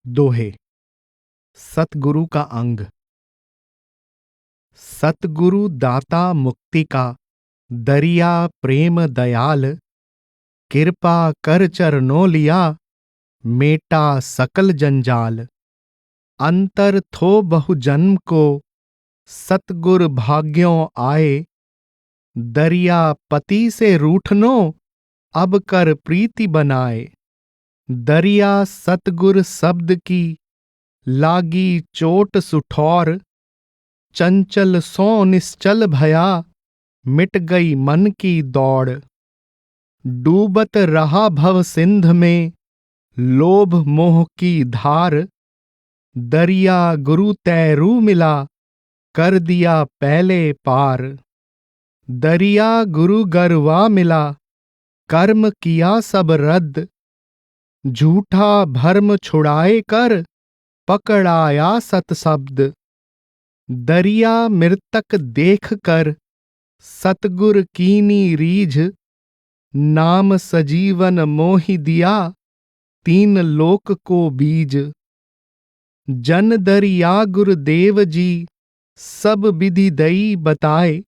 दोहे। सतगुरु का अंग। सतगुरु दाता मुक्ति का, दरिया प्रेम दयाल। कृपा कर चरणों लिया, मेटा सकल जंजाल। अंतर थो बहु जन्म को, सतगुर भाग्यों आए। दरिया पति से रूठनो, अब कर प्रीति बनाए। दरिया सतगुर शब्द की, लागी चोट सुठौर। चंचल सो निश्चल भया, मिट गई मन की दौड़। डूबत रहा भव सिंध में, लोभ मोह की धार। दरिया गुरु तैरू मिला, कर दिया पहले पार। दरिया गुरु गरवा मिला, कर्म किया सब रद्द। झूठा भर्म छुड़ाए कर, पकड़ाया सत शब्द। दरिया मृतक देख कर, सतगुर कीनी रीझ। नाम सजीवन मोहि दिया, तीन लोक को बीज। जन दरिया गुरुदेव जी, सब विधि दई बताए।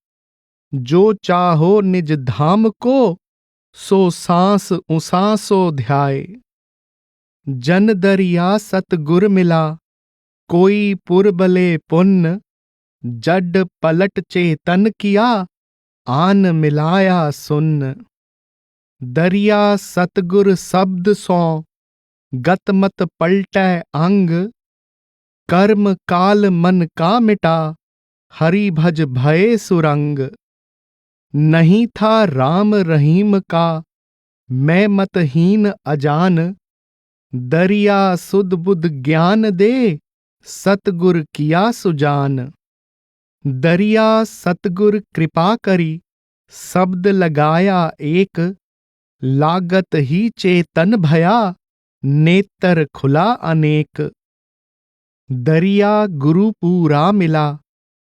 जो चाहो निज धाम को, सो सांस उसासो ध्याए। जन दरिया सतगुर मिला, कोई पुरबले पुन्न। जड पलट चेतन किया, आन मिलाया सुन्न। दरिया सतगुर शब्द सो, गतमत पलटै अंग। कर्म काल मन का मिटा, हरि भज भये सुरंग। नहीं था राम रहीम का, मैं मतहीन अजान। दरिया सुध बुध ज्ञान दे, सतगुर किया सुजान। दरिया सतगुर कृपा करी, शब्द लगाया एक। लागत ही चेतन भया, नेत्र खुला अनेक। दरिया गुरु पूरा मिला,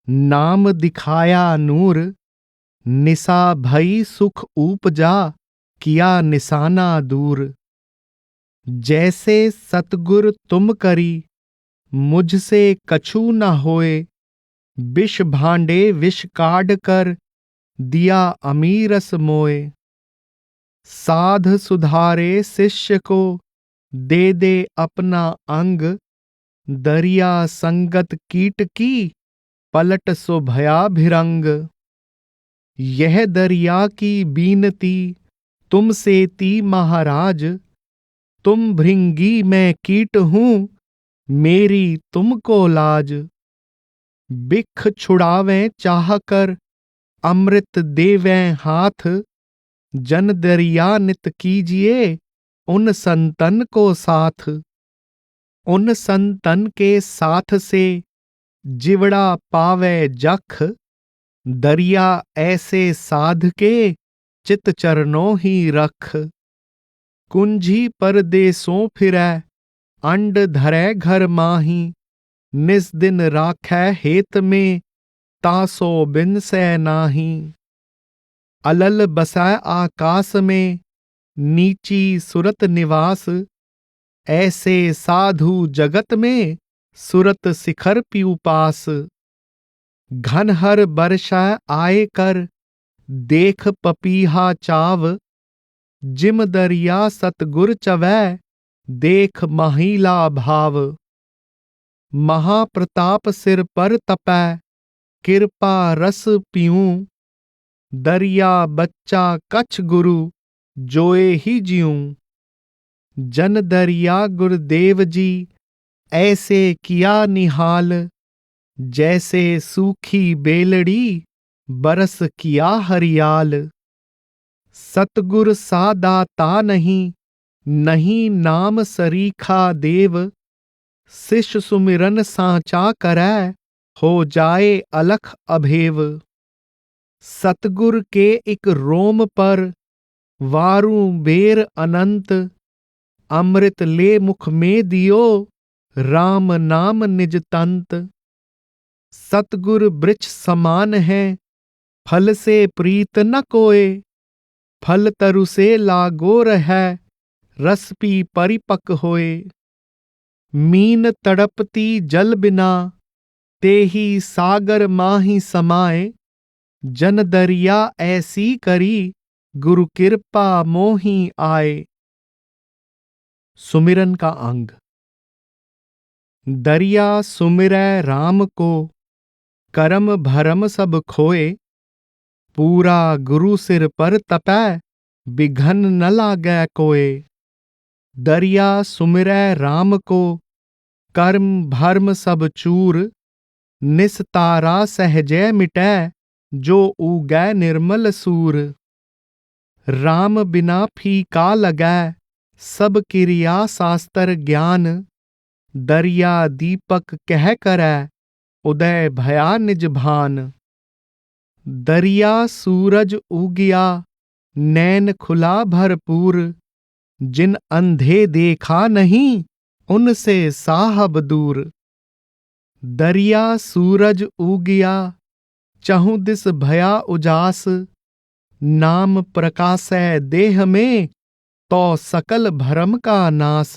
नाम दिखाया नूर। निशा भई सुख उपजा, किया निशाना दूर। जैसे सतगुर तुम करी, मुझसे कछु न होए। विष भांडे विष काढ़ कर, दिया अमीरस मोए। साध सुधारे शिष्य को, दे दे अपना अंग। दरिया संगत कीट की, पलट सो भया भिरंग। यह दरिया की बीनती, तुमसे ती महाराज। तुम भृंगी मैं कीट हूँ, मेरी तुमको लाज। बिख छुड़ावें चाह कर, अमृत देवें हाथ। जन दरिया नित कीजिए, उन संतन को साथ। उन संतन के साथ से, जिवड़ा पावे जख। दरिया ऐसे साध के, चित चरणों ही रख। कुंजी परदेसों फिरै, अंड धरै घर माही। निस दिन राखै हेत में, तासो बिन सै नाही। अलल बसै आकाश में, नीची सुरत निवास। ऐसे साधु जगत में, सुरत शिखर पीऊ पास। घनहर बरसै आए कर, देख पपीहा चाव। जिम दरिया सतगुर चवै, देख महिला भाव। महाप्रताप सिर पर तपै, कृपा रस पीऊं। दरिया बच्चा कछ गुरु, जोए ही जिऊं। जन दरिया गुरुदेव जी, ऐसे किया निहाल। जैसे सूखी बेलड़ी, बरस किया हरियाल। सतगुर सा दाता नहीं, नहीं नाम सरीखा देव। शिष्य सुमिरन सांचा करै, हो जाए अलख अभेव। सतगुर के एक रोम पर, वारू बेर अनंत। अमृत ले मुख में दियो, राम नाम निज तंत। सतगुर वृक्ष समान है, फल से प्रीत न कोय। फल तरु से लागो रहै, रस पी परिपक होए। मीन तड़पती जल बिना, तेहि सागर माहि समाए। जन दरिया ऐसी करी, गुरु कृपा मोहि आए। सुमिरन का अंग। दरिया सुमिरै राम को, करम भरम सब खोए। पूरा गुरु सिर पर तपै, बिघन न लागै कोय। दरिया सुमिरै राम को, कर्म भर्म सब चूर। निस्तारा सहजै मिटै, जो उगै निर्मल सूर। राम बिना फीका लगै, सब क्रिया शास्त्र ज्ञान। दरिया दीपक कह करै, उदय भया निज भान। दरिया सूरज उगिया, नैन खुला भरपूर। जिन अंधे देखा नहीं, उनसे साहब दूर। दरिया सूरज उगिया, चहुँ दिस भया उजास। नाम प्रकाशै देह में, तो सकल भरम का नाश।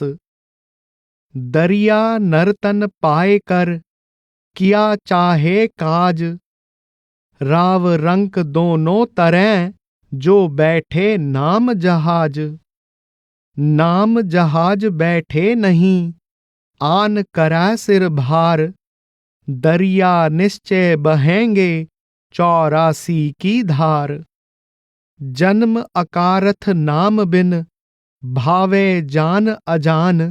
दरिया नरतन पाए कर, किया चाहे काज। राव रंक दोनों तरह, जो बैठे नाम जहाज। नाम जहाज बैठे नहीं, आन करै सिर भार। दरिया निश्चय बहेंगे, 84 की धार। जन्म अकारथ नाम बिन, भावे जान अजान।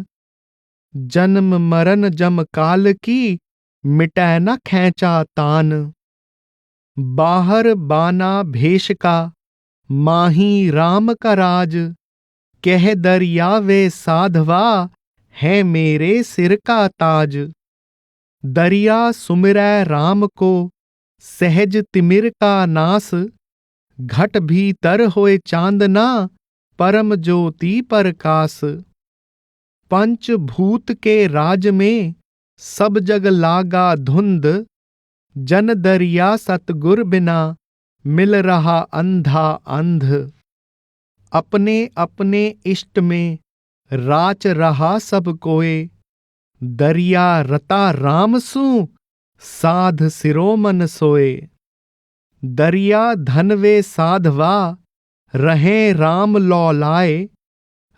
जन्म मरण जम काल की, मिटै न खैंचा तान। बाहर बाना भेष का, माही राम का राज। कह दरिया वे साधवा, है मेरे सिर का ताज। दरिया सुमिरै राम को, सहज तिमिर का नास। घट भीतर होए चांदना, परम ज्योति प्रकाश। पंचभूत के राज में, सब जग लागा धुंध। जन दरिया सतगुर बिना, मिल रहा अंधा अंध। अपने अपने इष्ट में, राच रहा सब कोय। दरिया रता राम सु, साध सिरोमन सोए। दरिया धन वे साधवा, रहे राम लौलाए।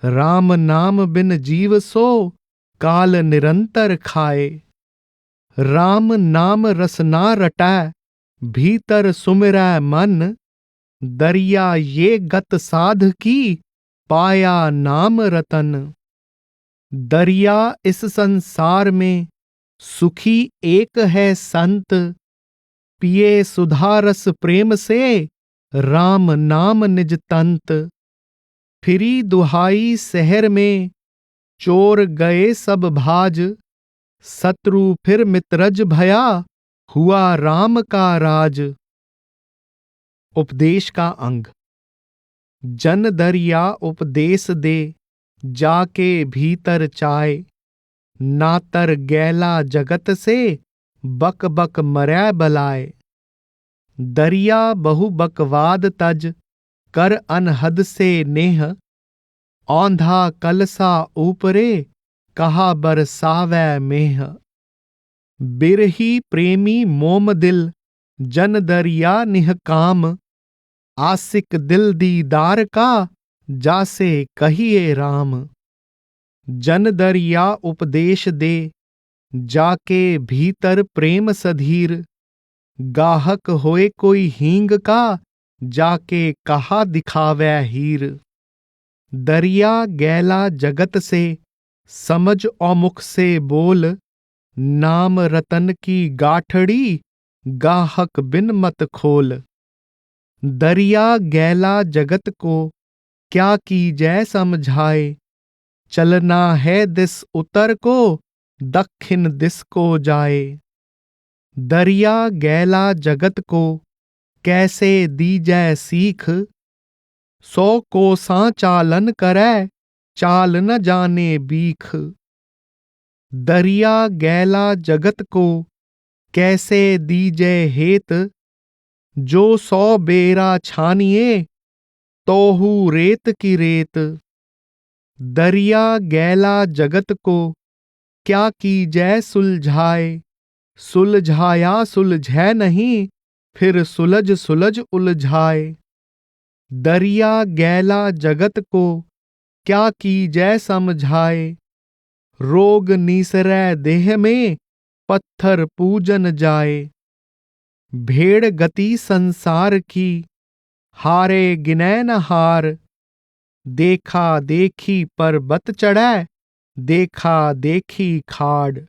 राम नाम बिन जीव सो, काल निरंतर खाए। राम नाम रसना रटै, भीतर सुमिरै मन। दरिया ये गत साध की, पाया नाम रतन। दरिया इस संसार में, सुखी एक है संत। पिए सुधा रस प्रेम से, राम नाम निज तंत। फिरी दुहाई शहर में, चोर गए सब भाज। शत्रु फिर मित्रज भया, हुआ राम का राज। उपदेश का अंग। जन दरिया उपदेश दे, जाके भीतर चाय। नातर गैला जगत से, बक बक मरै बलाए। दरिया बहु बकवाद तज, कर अनहद से नेह। औंधा कलसा ऊपरे, कहा बरसावै मेह। बिरही प्रेमी मोम दिल, जन दरिया निहकाम। आशिक दिल दीदार का, जासे कहिए राम। जन दरिया उपदेश दे, जाके भीतर प्रेम सधीर। गाहक होए कोई हींग का, जाके कहा दिखावै हीर। दरिया गैला जगत से, समझ औमुख से बोल। नाम रतन की गाठड़ी, गाहक बिन मत खोल। दरिया गैला जगत को, क्या कीजै समझाए। चलना है दिस उत्तर को, दक्षिण दिस को जाए। दरिया गैला जगत को, कैसे दीजै सीख। 100 कोसां चालन करै, चाल न जाने बीख। दरिया गैला जगत को, कैसे दीजै हेत। जो 100 बेरा छानिए, तोहू रेत की रेत। दरिया गैला जगत को, क्या कीजै सुलझाए। सुलझाया सुलझै नहीं, फिर सुलझ सुलझ उलझाए। दरिया गैला जगत को, क्या कीजै समझाए। रोग नीसरै देह में, पत्थर पूजन जाए। भेड़ गति संसार की, हारे गिनै न हार। देखा देखी पर्वत चढ़ै, देखा देखी खाड़।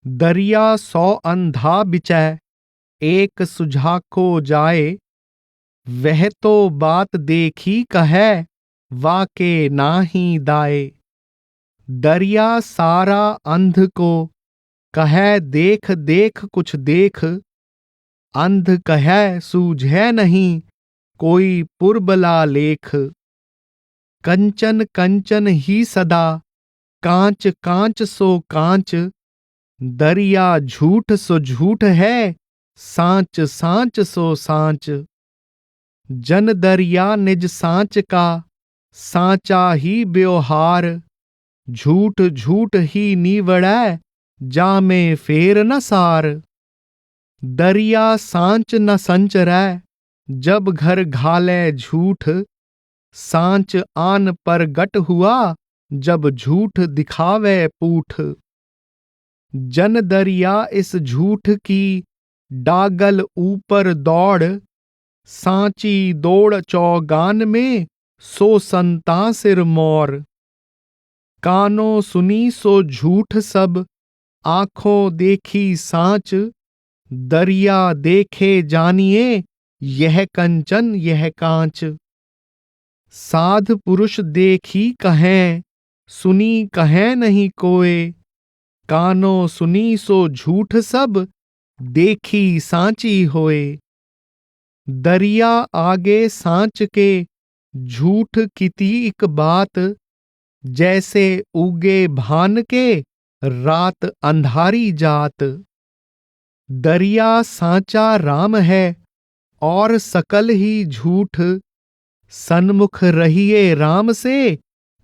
दरिया 100 अंधा बिचै, एक सुझाको जाए। वह तो बात देखी कहे, वाके नाही दाए। दरिया सारा अंध को, कहे देख देख कुछ देख। अंध कहे सूझै नहीं, कोई पुरबला लेख। कंचन कंचन ही सदा, कांच कांच सो कांच। दरिया झूठ सो झूठ है, सांच सांच सो सांच। जन दरिया निज सांच का, सांचा ही व्यवहार। झूठ झूठ ही नीवड़ै, जामे फेर न सार। दरिया सांच न संचरै, जब घर घाले झूठ। सांच आन परगट हुआ, जब झूठ दिखावे पूठ। जन दरिया इस झूठ की, डागल ऊपर दौड़। सांची दौड़ चौगान में, सो संता सिर मोर। कानों सुनी सो झूठ सब, आंखों देखी सांच। दरिया देखे जानिए, यह कंचन यह कांच। साध पुरुष देखी कहें, सुनी कहें नहीं कोय। कानों सुनी सो झूठ सब, देखी सांची होए। दरिया आगे सांच के, झूठ किती एक बात। जैसे उगे भान के, रात अंधारी जात। दरिया सांचा राम है, और सकल ही झूठ। सन्मुख रहिए राम से,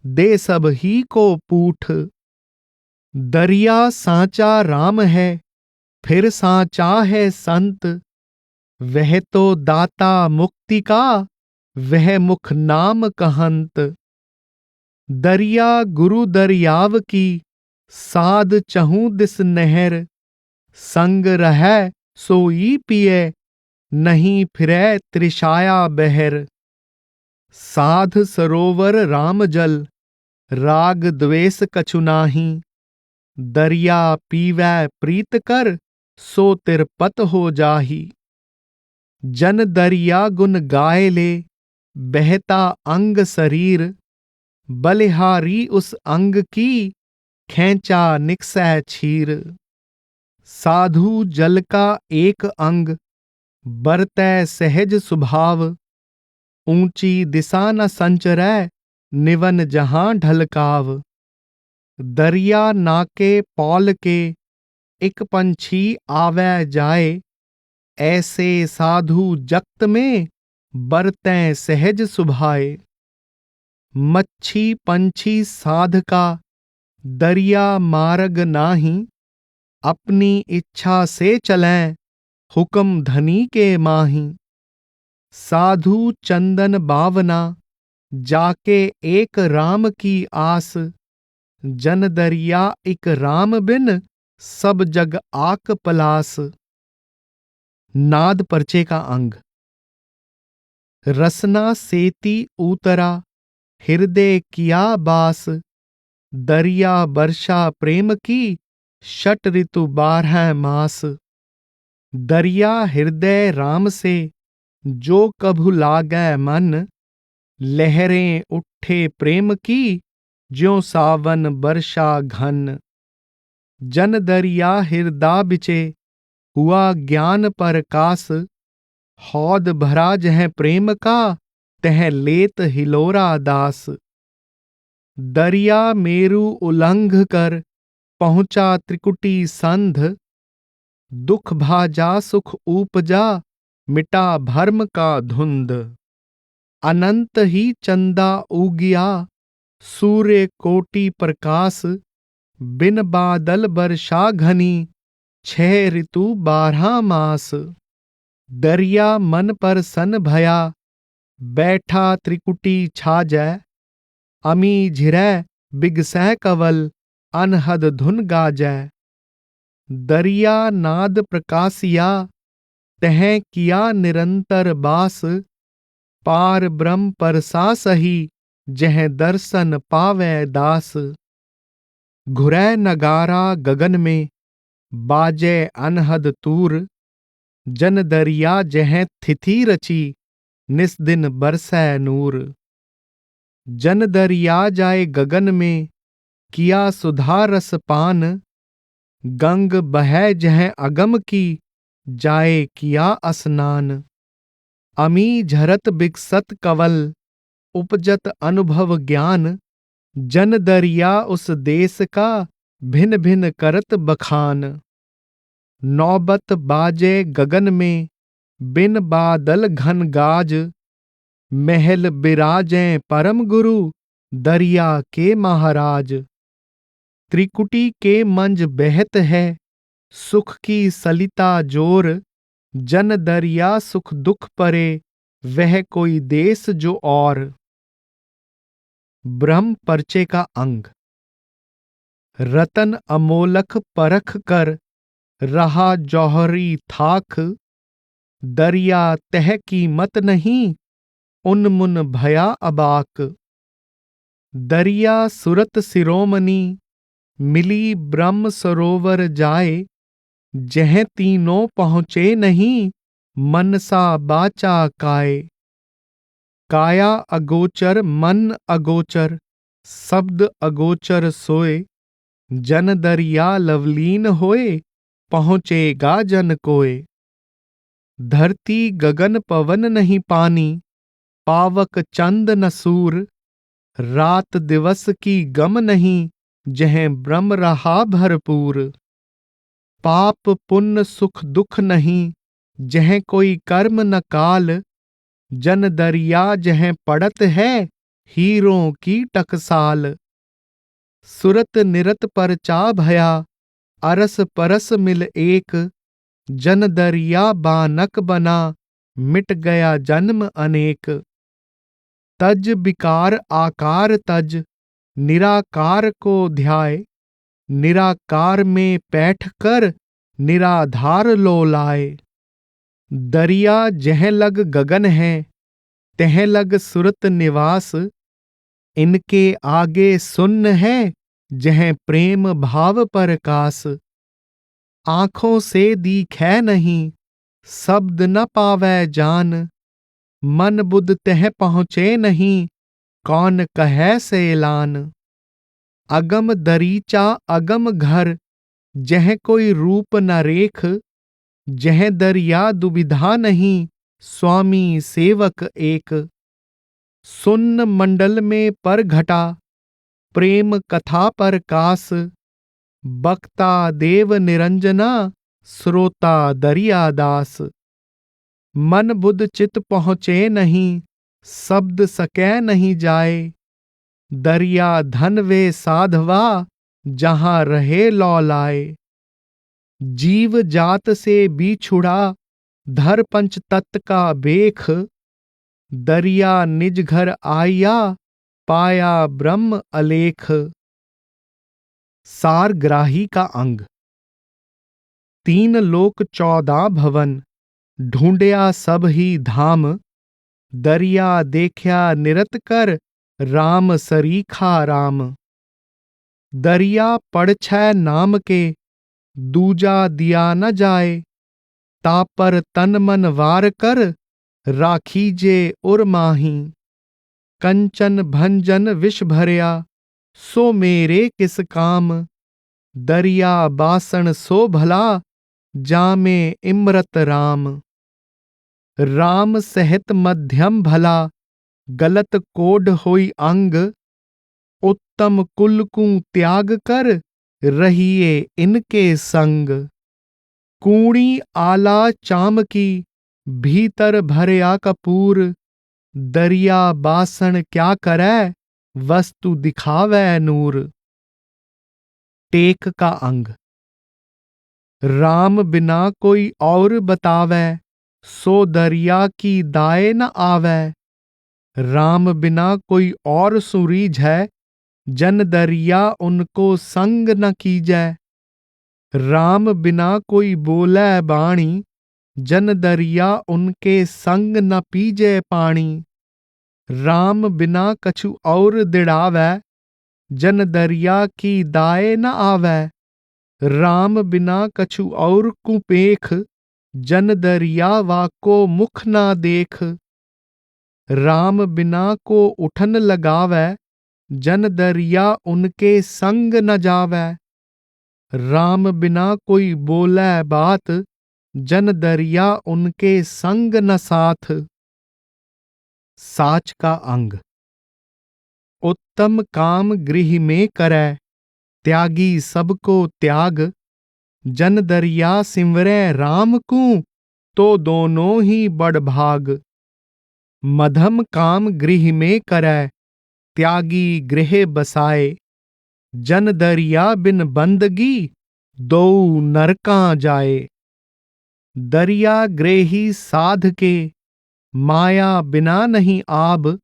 दे सब ही को पूठ। दरिया सांचा राम है, फिर सांचा है संत। वह तो दाता मुक्ति का, वह मुख नाम कहंत। दरिया गुरु दरियाव की, साध चहूँ दिस नहर। संग रहै सोई पिए, नहीं फिरै त्रिषाया बहर। साध सरोवर राम जल, राग द्वेष कछु नाही। दरिया पीवै प्रीत कर, सो तिरपत हो जाही। जन दरिया गुन गाए ले, बहता अंग शरीर। बलिहारी उस अंग की, खैंचा निकसै छीर। साधु जल का एक अंग, बरतै सहज स्वभाव। ऊंची दिशा न संचरै, निवन जहां ढलकाव। दरिया नाके पौल के, एक पंछी आवे जाए। ऐसे साधु जगत में, बरतै सहज सुभाए। मच्छी पंछी साध का, दरिया मार्ग नाही। अपनी इच्छा से चलें, हुक्म धनी के माही। साधु चंदन बावना, जाके एक राम की आस। जन दरिया एक राम बिन, सब जग आक पलास। नाद पर्चे का अंग। रसना सेती उतरा, हृदय किया बास। दरिया वर्षा प्रेम की, षट ऋतु 12 मास। दरिया हृदय राम से, जो कभु लागै मन। लहरें उठे प्रेम की, ज्यों सावन वर्षा घन। जन दरिया हृदय बिचे, हुआ ज्ञान प्रकाश। हौद भरा जह प्रेम का, तह लेत हिलोरा दास। दरिया मेरु उल्लंघ कर, पहुंचा त्रिकुटी संध। दुख भाजा सुख उपजा, मिटा भर्म का धुंध। अनंत ही चंदा उगिया, सूर्य कोटि प्रकाश। बिन बादल वर्षा घनी 6 ऋतु 12 मास। दरिया मन पर सन भया बैठा त्रिकुटी छाजै। अमी झिरै बिगसै कवल अनहद धुन गाजै। दरिया नाद प्रकाशिया तह किया निरंतर बास। पार ब्रह्म परसा सही जह दर्शन पावै दास। घुरै नगारा गगन में बाजै अनहद तूर। जन दरिया जह थिथि रची निस दिन बरसै नूर। जन दरिया जाए गगन में किया सुधा रस पान। गंग बहै जह अगम की जाए किया स्नान। अमी झरत बिकसत कवल उपजत अनुभव ज्ञान। जन दरिया उस देश का भिन्न भिन्न करत बखान। नौबत बाजे गगन में बिन बादल घन गाज। महल बिराजें परम गुरु दरिया के महाराज। त्रिकुटी के मंज बहत है सुख की सलिता जोर। जन दरिया सुख दुख परे वह कोई देश जो और। ब्रह्म परचे का अंग। रतन अमोलक परख कर रहा जौहरी थाक। दरिया तह की मत नहीं उन्मुन भया अबाक। दरिया सुरत शिरोमणि मिली ब्रह्म सरोवर जाए। जह तीनों पहुँचे नहीं मनसा बाचा काए। काया अगोचर मन अगोचर शब्द अगोचर सोए। जन दरिया लवलीन होए पहुँचेगा जन कोय। धरती गगन पवन नहीं पानी पावक चंद न सूर। रात दिवस की गम नहीं जह ब्रह्म रहा भरपूर। पाप पुण्य सुख दुख नहीं जह कोई कर्म न काल। जन दरिया जह पड़त है हीरों की टकसाल। सुरत निरत परचा भया अरस परस मिल एक। जन दरिया बानक बना मिट गया जन्म अनेक। तज विकार आकार तज निराकार को ध्याय। निराकार में बैठ कर निराधार लो लाए। दरिया जह लग गगन है तह लग सुरत निवास। इनके आगे सुन्न है जह प्रेम भाव प्रकाश। आँखों से दिखै नहीं शब्द न पावै जान। मन बुध तह पहुँचे नहीं कौन कहे से ऐलान। अगम दरीचा अगम घर जह कोई रूप न रेख। जह दरिया दुविधा नहीं स्वामी सेवक एक। सुन्न मंडल में पर घटा प्रेम कथा प्रकाश। बक्ता देव निरंजना श्रोता दरिया दास। मन बुध चित पहुँचे नहीं शब्द सकै नहीं जाए। दरिया धन वे साधवा जहाँ रहे लौलाए। जीव जात से बिछुड़ा धर पंच तत्व का बेख। दरिया निज घर आया पाया ब्रह्म अलेख। सारग्राही का अंग। 3 लोक 14 भवन ढूंढया सब ही धाम। दरिया देखया निरत कर राम सरीखा राम। दरिया पड़ छै नाम के दूजा दिया न जाए। तापर तन मन वार कर राखीजे उर माही। कंचन भंजन विष भरया सो मेरे किस काम। दरिया बासण सो भला जामे इमरत राम। राम सहित मध्यम भला गलत कोड होई अंग। उत्तम कुल को त्याग कर रहिए इनके संग। कूणी आला चाम की भीतर भरया कपूर। दरिया बासण क्या करे वस्तु दिखावे नूर। टेक का अंग। राम बिना कोई और बतावै, सो दरिया की दाए न आवै। राम बिना कोई और सुरीझै, जन दरिया उनको संग न कीजै। राम बिना कोई बोलै बाणी, जन दरिया उनके संग न पीजे पानी। राम बिना कछु और दिड़ावै, जन दरिया की दाए न आवै। राम बिना कछु और कुपेख, जन दरिया वाको मुख ना देख। राम बिना को उठन लगावै, जन दरिया उनके संग न जावै। राम बिना कोई बोलै बात, जन दरिया उनके संग न साथ। साच का अंग। उत्तम काम गृह में करै, त्यागी सबको त्याग। जन दरिया सिमरै राम को, तो दोनों ही बड़ भाग। मध्यम काम गृह में करै, त्यागी गृह बसाए। जन दरिया बिन बंदगी, दो नरकां जाए। दरिया गृही साध के, माया बिना नहीं आब।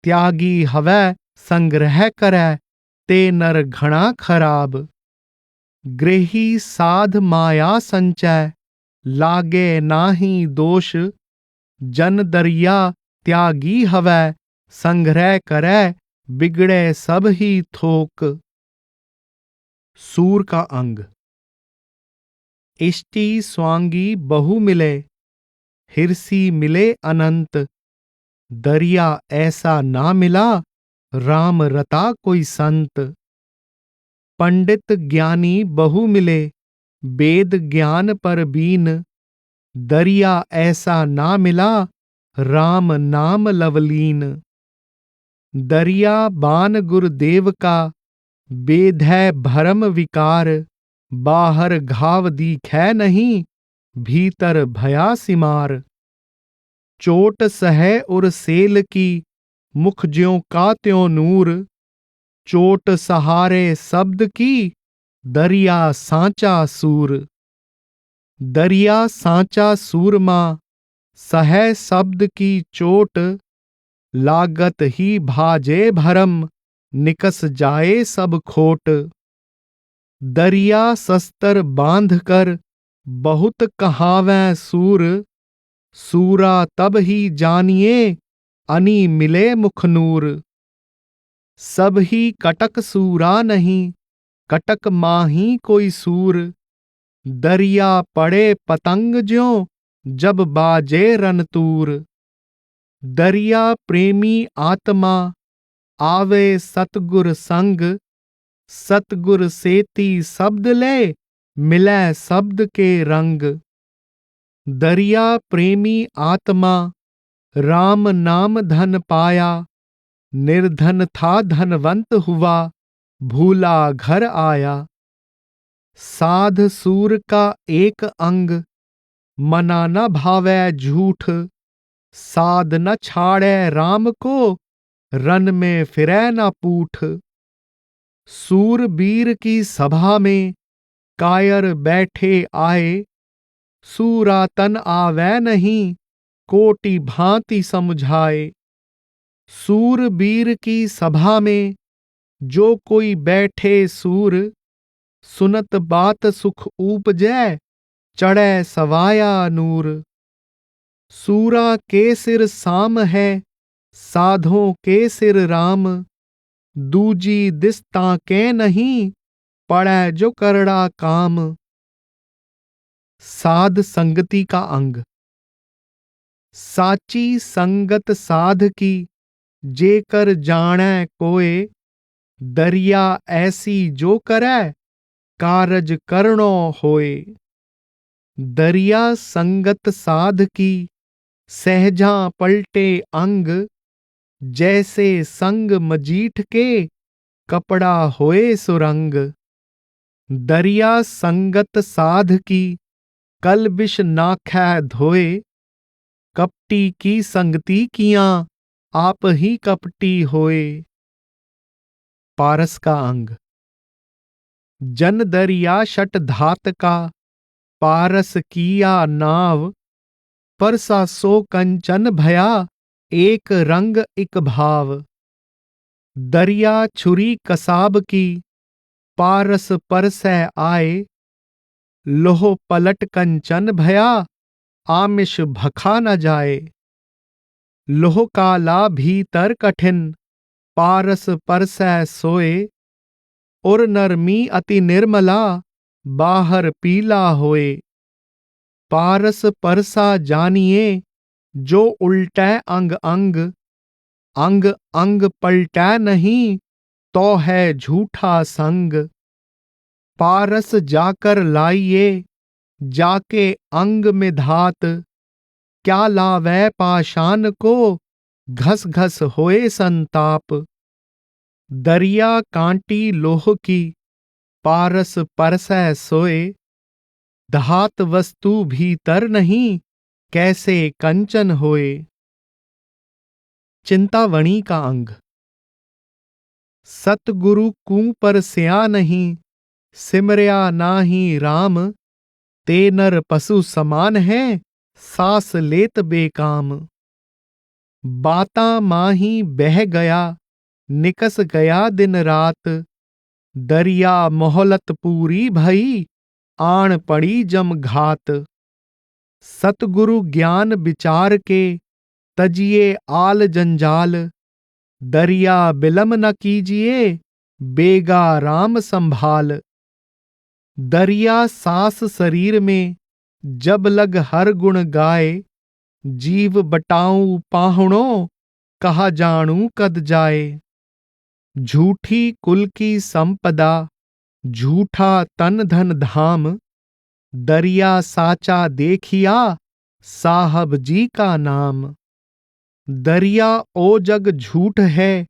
त्यागी हवै संग्रह करै, ते नर घना खराब। गृही साध माया संचय, लागे नाही दोष। जन दरिया त्यागी हवै, संग्रह करै, बिगड़े सब ही थोक। सूर का अंग। इष्टि स्वांगी बहु मिले, हिरसी मिले अनंत। दरिया ऐसा ना मिला, राम रता कोई संत। पंडित ज्ञानी बहु मिले, वेद ज्ञान पर बीन। दरिया ऐसा ना मिला, राम नाम लवलीन। दरिया बान गुरुदेव का, बेधै भरम विकार। बाहर घाव दिखै नहीं, भीतर भया सिमार। चोट सहे उर सेल की, मुख ज्यों का त्यों नूर। चोट सहारे शब्द की, दरिया सांचा सूर। दरिया सांचा सूरमा, सहे शब्द की चोट। लागत ही भाजे भरम, निकस जाए सब खोट। दरिया शस्त्र बांध कर, बहुत कहावै सूर। सूरा तब ही जानिए, अनि मिले मुखनूर। सब ही कटक सूरा नहीं, कटक माही कोई सूर। दरिया पड़े पतंग ज्यों, जब बाजे रनतूर। दरिया प्रेमी आत्मा, आवे सतगुर संग। सतगुर सेती शब्द ले, मिलै शब्द के रंग। दरिया प्रेमी आत्मा, राम नाम धन पाया। निर्धन था धनवंत हुआ, भूला घर आया। साध सूर का एक अंग, मना न भावै झूठ। साध न छाड़ै राम को, रन में फिरै न पूठ। सूर बीर की सभा में, कायर बैठे आए। सूरा तन आवै नहीं, कोटि भांति समुझाए। सूर बीर की सभा में, जो कोई बैठे सूर। सुनत बात सुख ऊपजै, चढ़ै सवाया नूर। सूरा के सिर साम है, साधों के सिर राम। दूजी दिस ताकै नहीं, पड़ै जो करड़ा काम। साध संगति का अंग। साची संगत साध की, जेकर जानै कोय। दरिया ऐसी जो करै, कारज करनो होए। दरिया संगत साध की, सहजा पलटे अंग। जैसे संग मजीठ के, कपड़ा होए सुरंग। दरिया संगत साध की, कल बिष नाखै धोए। कपटी की संगति कियां, आप ही कपटी होए। पारस का अंग। जन दरिया शट धात का, पारस किया नाव, परसा सो कंचन भया, एक रंग इक भाव। दरिया छुरी कसाब की, पारस परसै आए, लोह पलट कंचन भया, आमिष भखा न जाए। लोह काला भीतर कठिन, पारस परसै सोए, और नरमी अति निर्मला, बाहर पीला होए। पारस परसा जानिए, जो उल्टै अंग अंग, अंग अंग पलटै नहीं, तो है झूठा संग। पारस जाकर लाइए, जाके अंग में धात, क्या लावै पाषाण को, घस घस होए संताप। दरिया कांटी लोह की, पारस परसै सोए, धात वस्तु भीतर नहीं, कैसे कंचन होए। चिंतावणी का अंग। सतगुरु कूं पर स्या नहीं, सिमरया नाही राम, ते नर पशु समान है, सास लेत बेकाम। बाता माही बह गया, निकस गया दिन रात, दरिया मोहलत पूरी भई, आण पड़ी जम घात। सतगुरु ज्ञान विचार के, तजिए आल जंजाल, दरिया बिलम न कीजिए, बेगा राम संभाल। दरिया सास शरीर में, जब लग हर गुण गाए, जीव बटाऊं पाहुणों, कहा जानू कद जाए। झूठी कुल की संपदा, झूठा तन धन धाम, दरिया साचा देखिया, साहब जी का नाम। दरिया ओ जग झूठ है,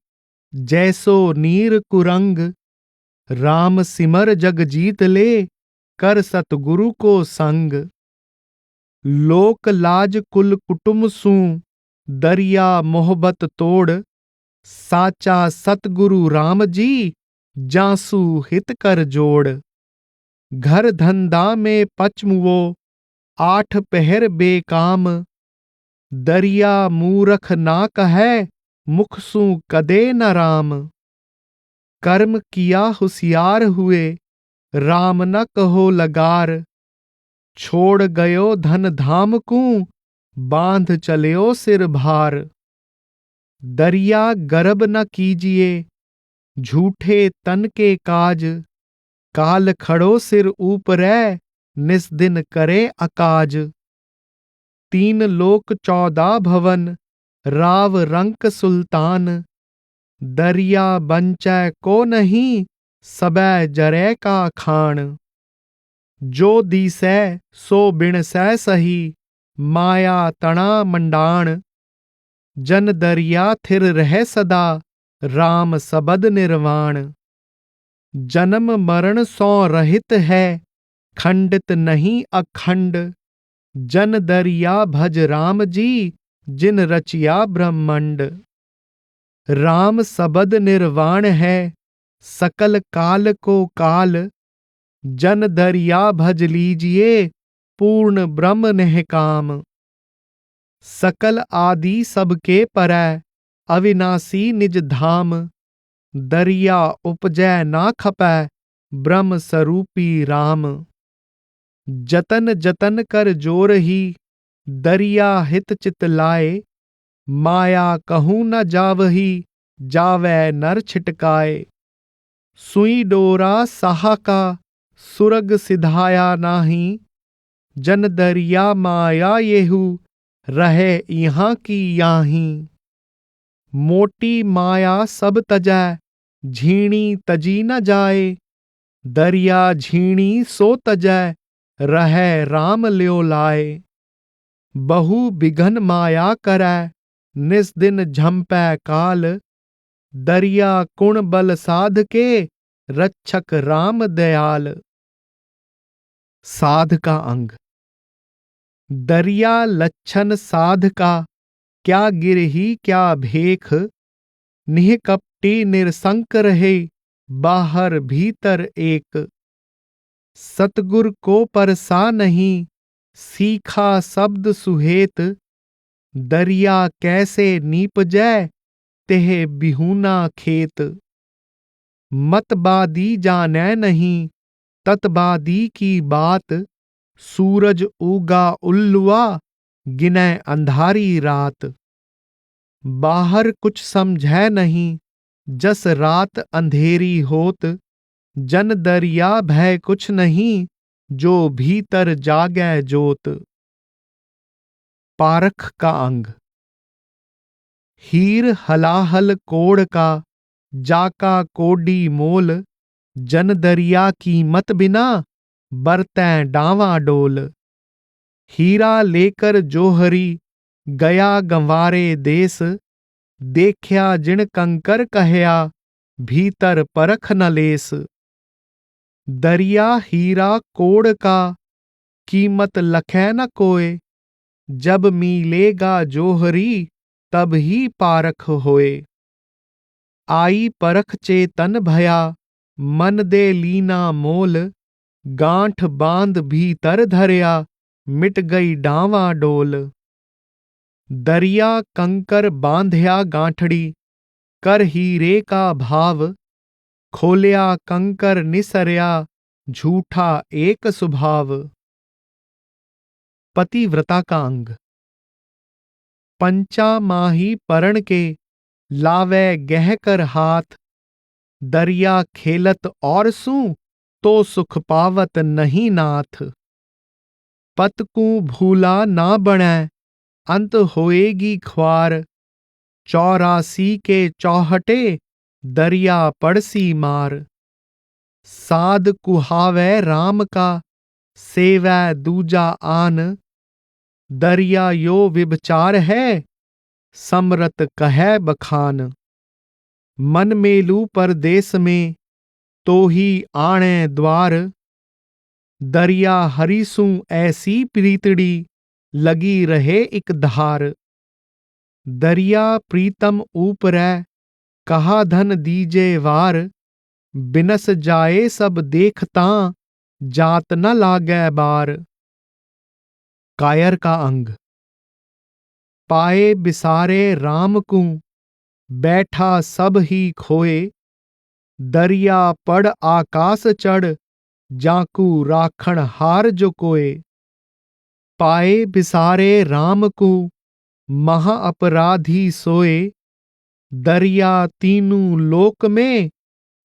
जैसो नीर कुरंग, राम सिमर जग जीत ले, कर सतगुरु को संग। लोक लाज कुल कुटुम सूं, दरिया मोहब्बत तोड़, साचा सतगुरु राम जी, जासू हित कर जोड़। घर धंधा में पचमुओ, आठ पहर बेकाम, दरिया मूरख ना कहे, मुख सूं कदे न राम। कर्म किया होशियार हुए, राम न कहो लगार, छोड़ गयो धन धाम को, बांध चल्यो सिर भार। दरिया गर्भ न कीजिए, झूठे तन के काज, काल खड़ो सिर ऊपरै, निस दिन करे अकाज। 3 लोक 14 भवन, राव रंक सुल्तान, दरिया बंचै को नहीं, सबै जरै का खान। जो दिसै सो बिणसै सही, माया तना मंडाण, जन दरिया थिर रह सदा, राम सबद निर्वाण। जन्म मरण सो रहित है, खंडित नहीं अखंड, जन दरिया भज राम जी, जिन रचिया ब्रह्मंड। राम सबद निर्वाण है, सकल काल को काल, जन दरिया भज लीजिए, पूर्ण ब्रह्म निहकाम। सकल आदि सबके परै, अविनाशी निज धाम, दरिया उपजै ना खपै, ब्रह्म स्वरूपी राम। जतन जतन कर जोर ही, दरिया हित चित लाए, माया कहूँ न जावही, जावै नर छिटकाए। सुई डोरा साहा का, सुरग सिधाया नाही, जन दरिया माया येहू, रहे यहाँ की याहीं। मोटी माया सब तजै, झीणी तजी न जाए, दरिया झीणी सो तजै, रहे राम ल्यो लाए। बहु बिघन माया करै, निस दिन झंपै काल, दरिया कुण बल साध के, रक्षक राम दयाल। साध का अंग। दरिया लच्छन साध का, क्या गिरही क्या भेख, निह कपटी निरसंक रहे, बाहर भीतर एक। सतगुर को परसा नहीं, सीखा शब्द सुहेत। दरिया कैसे नीपजै, तेह बिहूना खेत। मतबादी जानै नहीं, ततबादी की बात। सूरज उगा उल्लुआ, गिनै अंधारी रात। बाहर कुछ समझै नहीं, जस रात अंधेरी होत। जन दरिया भय कुछ नहीं, जो भीतर जागै जोत। पारख का अंग। हीर हलाहल कोड़ का, जाका कोडी मोल। जन दरिया कीमत बिना, बरतैं डावां डोल। हीरा लेकर जोहरी, गया गंवारे देस। देखया जिण कंकर कहया, भीतर परख न लेस। दरिया हीरा कोड़ का, कीमत लखै न कोय। जब मिलेगा जोहरी, तब ही पारख होए। आई परख चेतन भया, मन दे लीना मोल। गांठ बांध भीतर धरया, मिट गई डावां डोल। दरिया कंकर बांध्या गांठड़ी, कर हीरे का भाव। खोल्या कंकर निसरया, झूठा एक स्वभाव। पतिव्रता का अंग। पंचा माही परण के, लावै गह कर हाथ। दरिया खेलत और सूं, तो सुख पावत नहीं नाथ। पत को भूला ना बनै, अंत होएगी ख्वार। 84 के चौहटे, दरिया पड़सी मार। साध कुहावै राम का, सेवै दूजा आन। दरिया यो विभचार है, समरत कहै बखान। मन मेलू परदेस में, तो ही आणै द्वार। दरिया हरिसू ऐसी प्रीतड़ी, लगी रहे एक धार। दरिया प्रीतम ऊपरै, कहा धन दीजे वार। बिनस जाए सब देखतां, जात न लागै बार। कायर का अंग। पाए बिसारे राम को, बैठा सब ही खोए। दरिया पड़ आकाश चढ़, जाकू राखण हार जो कोय। पाए बिसारे राम को, महा अपराधी सोए। दरिया तीनू लोक में,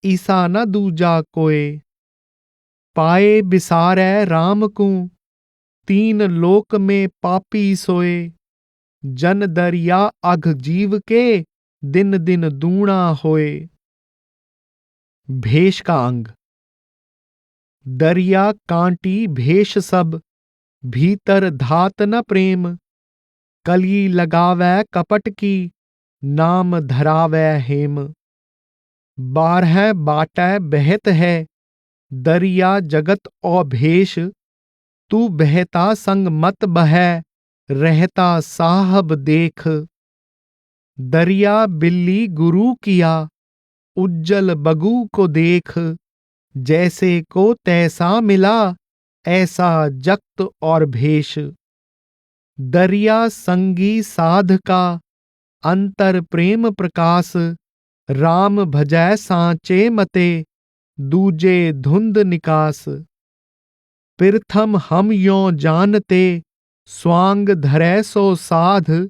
ईसा न दूजा कोय। पाए बिसारै राम को, तीन लोक में पापी सोए। जन दरिया अघ जीव के, दिन दिन दूणा होए। भेष का अंग। दरिया कांटी भेष सब, भीतर धात न प्रेम। कली लगावै कपट की, नाम धरावै हेम। 12 बाटै बहत है, दरिया जगत औभेश। तू बहता संग मत बहै, रहता साहब देख। दरिया बिल्ली गुरु किया, उज्जल बगु को देख। जैसे को तैसा मिला, ऐसा जक्त और भेष। दरिया संगी साध का, अंतर प्रेम प्रकाश। राम भजै सांचे मते, दूजे धुंध निकास। प्रथम हम यों जानते, स्वांग धरै सो साध।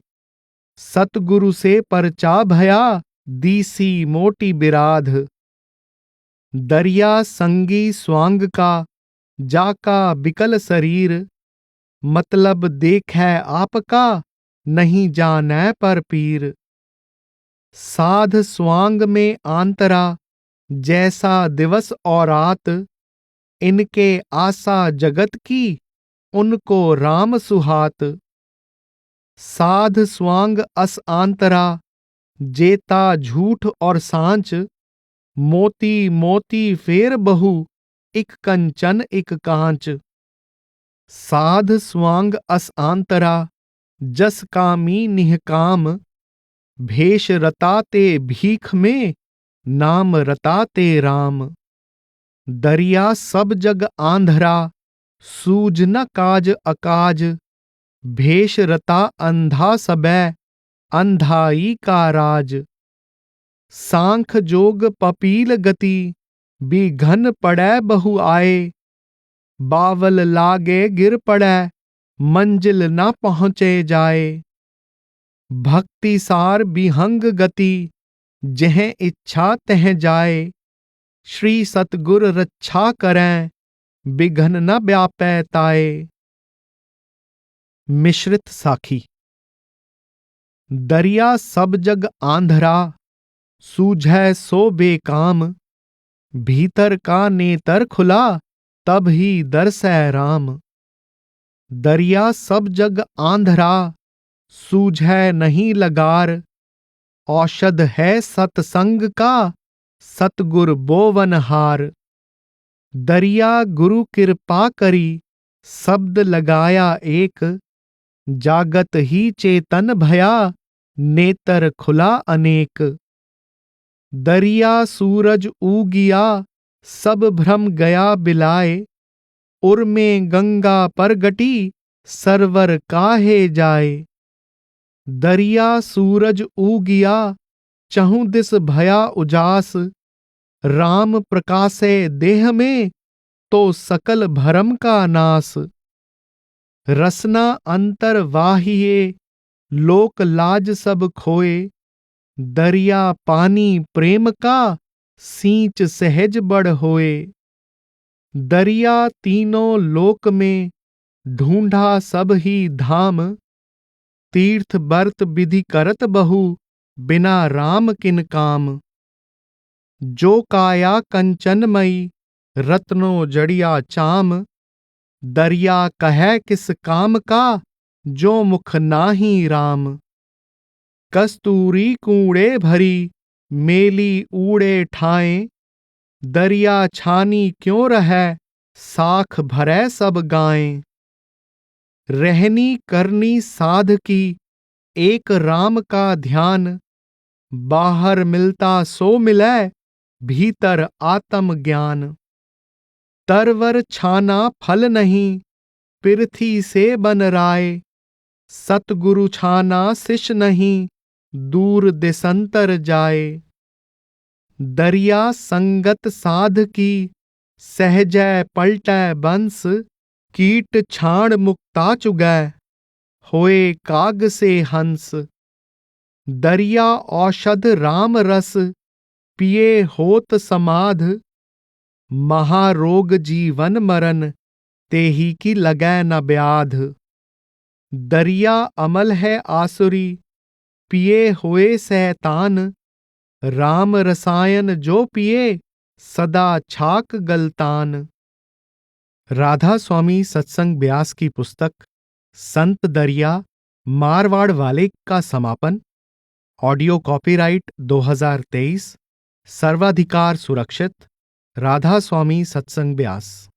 सतगुरु से परचा भया, दीसी मोटी बिराध। दरिया संगी स्वांग का, जाका बिकल शरीर। मतलब देखै आपका, नहीं जानै पर पीर। साध स्वांग में आंतरा, जैसा दिवस और रात। इनके आशा जगत की, उनको राम सुहात। साध स्वांग अस आंतरा, जेता झूठ और सांच। मोती मोती फेर बहु, इक कंचन इक कांच। साध स्वांग अस आंतरा, जस कामी निहकाम। भेष रताते भीख में, नाम रताते राम। दरिया सब जग आंधरा, सूझ न काज अकाज। भेष रता अंधा सबे, अंधाई का राज। सांख जोग पपील गति, बिघन पड़ै बहु आए। बावल लागे गिर पड़ै, मंजिल न पहुँचे जाए। भक्ति सार बिहंग गति, जह इच्छा तह जाए। श्री सतगुर रक्षा करैं, बिघन न व्यापै ताए। मिश्रित साखी। दरिया सब जग आंधरा, सूझै सो बेकाम। भीतर का नेतर खुला, तब ही दरसै राम। दरिया सब जग आंधरा, सूझै नहीं लगार। औषध है सतसंग का, सतगुर बोवनहार। दरिया गुरु कृपा करी, शब्द लगाया एक। जागत ही चेतन भया, नेतर खुला अनेक। दरिया सूरज उगिया, सब भ्रम गया बिलाए। उर में गंगा परगटी, सरवर काहे जाए। दरिया सूरज उगिया, चहुं दिस भया उजास। राम प्रकाशे देह में, तो सकल भरम का नाश। रसना अंतर वाहिए, लोक लाज सब खोए। दरिया पानी प्रेम का, सींच सहज बढ़ होए। दरिया तीनों लोक में, ढूंढा सब ही धाम। तीर्थ बर्त विधि करत बहु, बिना राम किन काम। जो काया कंचनमयी, रत्नों जड़िया चाम। दरिया कहे किस काम का, जो मुख नाही राम। कस्तूरी कूड़े भरी, मेली ऊड़े ठाए। दरिया छानी क्यों रहै, साख भरै सब गाएं। रहनी करनी साध की, एक राम का ध्यान। बाहर मिलता सो मिलै, भीतर आत्म ज्ञान। तरवर छाना फल नहीं, पृथ्वी से बन राय। सतगुरु छाना शिष नहीं, दूर देशंतर जाए। दरिया संगत साध की, सहजै पलटै बंस। कीट छाण मुक्ता चुगै, होए काग से हंस। दरिया औषध राम रस, पिए होत समाध। महारोग जीवन मरण, तेहि की लगै न व्याध। दरिया अमल है आसुरी, पिए हुए शैतान। राम रसायन जो पिए, सदा छाक गलतान। राधा स्वामी सत्संग ब्यास की पुस्तक संत दरिया मारवाड़ वाले का समापन। ऑडियो कॉपीराइट 2023, सर्वाधिकार सुरक्षित। राधा स्वामी सत्संग ब्यास।